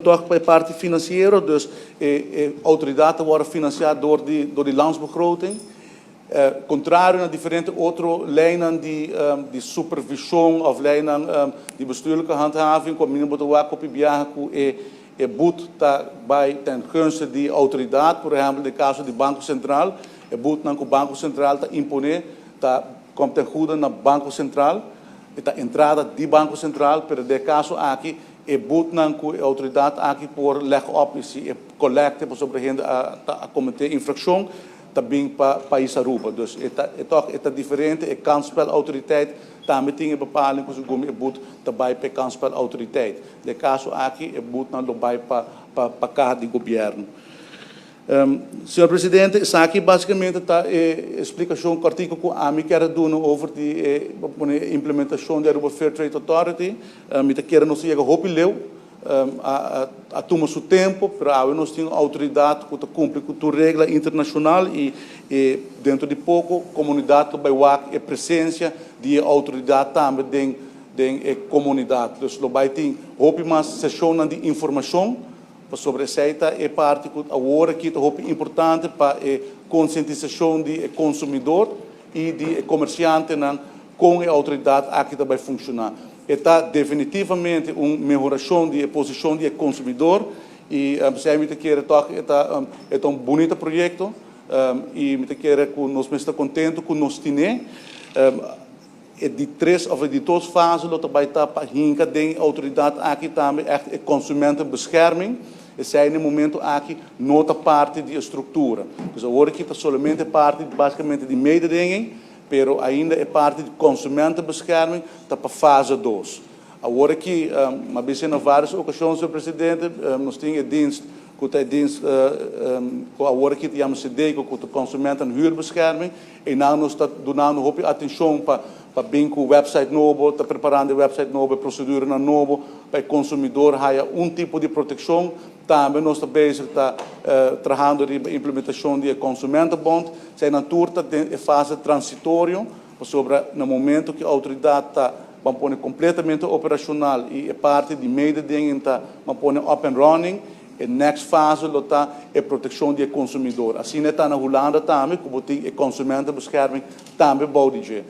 toch bij parte financiële, dus autoriteiten worden gefinancierd door de landsbegroting. Contrario naar differente andere lijnen die supervisie of lijnen die bestuurlijke handhaving, kom in de wak op je biaku boet bij ten gunste die autoriteit, por exemplo, de caso de Banco Central, boet naar het Banco Central te imponeren, dat komt ten goede naar Banco Central, de entrada die Banco Central, per de caso aqui, boet naar de autoriteit aqui por leg op, is die collecte, por sobre a cometer infração, também para país Aruba. Dus het is diferente, het kansspelautoriteit, daarmee dingen bepalen, dus ik boet daarbij per kansspelautoriteit. De caso aqui, boet naar daarbij para cá de governo. Senhor Presidente, isso aqui basicamente está a explicação que eu quero dar over a implementação da Aruba Fair Trade Authority. Eu quero não se chega a tomar seu tempo, para nós temos autoridade que cumpre com a regra internacional e dentro de pouco a comunidade vai ter a presença de autoridade também da comunidade. Então, vai ter uma sessão de informação sobre essa parte que agora que é importante para a conscientização do consumidor e do comerciante com a autoridade aqui vai funcionar. Está definitivamente uma melhoração da posição do consumidor e se me quer é bonito projeto e me quer que nós estamos contentes com nós temos de três of de todas fases dat bij ta hinka den autoridade aqui também é consumentenbescherming. Esse é no momento aqui nota parte da estrutura. Então agora aqui está somente parte basicamente de mededinging, pero ainda é parte de consumentenbescherming, está para fase 2. Agora aqui, mas bem em várias ocasiões, Sr. Presidente, nós temos dienst que é dienst, agora aqui temos CD com o consumentenhuurbescherming, e não nós está dando atenção para bem com o website novo, está preparando o website novo, procedura novo, para o consumidor ter tipo de proteção. Também nós estamos bezig, trabalhando na implementação do consumentenbond. Zij natuurlijk in fase transitória, sobre no momento que a autoridade está completamente operacional e parte de mededinging está up and running. A next fase está a proteção do consumidor. Assim está na Holanda também, que o consumentenbescherming também bouwt.